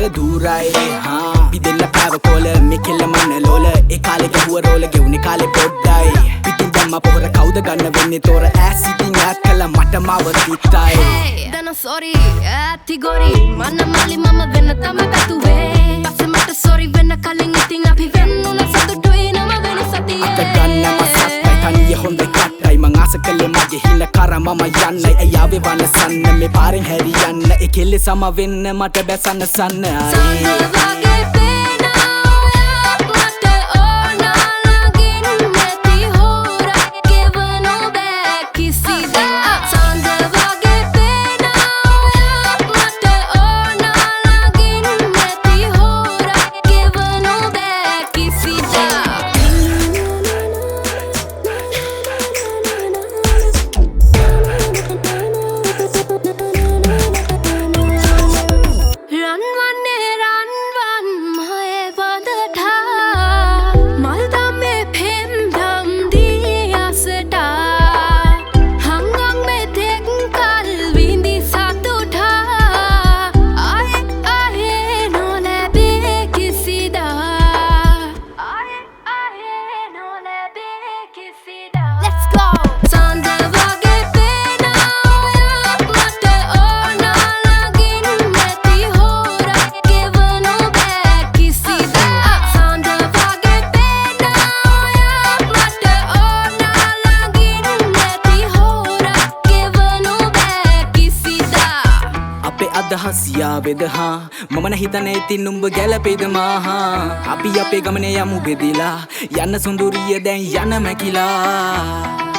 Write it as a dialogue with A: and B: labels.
A: වර දුරයි පිදෙන්න පැව කොල මෙකෙල්ල මන ලෝල ඒ කාලේ ගැහුව රෝල ගෙවුනේ කාලේ පොඩ්ඩයි පිටින් දැම්ම පොර කවුද ගන්න වෙන්නේ තොර ඇස් ඉතින් ඈත් කළා මට මාව තිත්තයි
B: දන සෝරි ඇති ගොරි මන්න මලි මම වෙන්න තම පැතුවේ පස්සේ මට සෝරි වෙන්න කලින් ඉතින් අපි වෙන්නුන සතුටුයි නම වෙන සතියේ
A: අත ගන්න මසස්යි තනිය හොඳ කට්ටයි මං ආස කළේ මගේ හින කර මම යන්නයි එයාවේ වනසන්න මේ පාරෙන් හැරියන්න ඒ කෙල්ලේ සම වෙන්න මට බැසන්න සන්න අදහසියා වෙදහා මම නැහිතනේ ඉතින් නුඹ ගැලපෙයිද මාහා අපි අපේ ගමනේ යමු බෙදිලා යන්න සුඳුරිය දැන් යන මැකිලා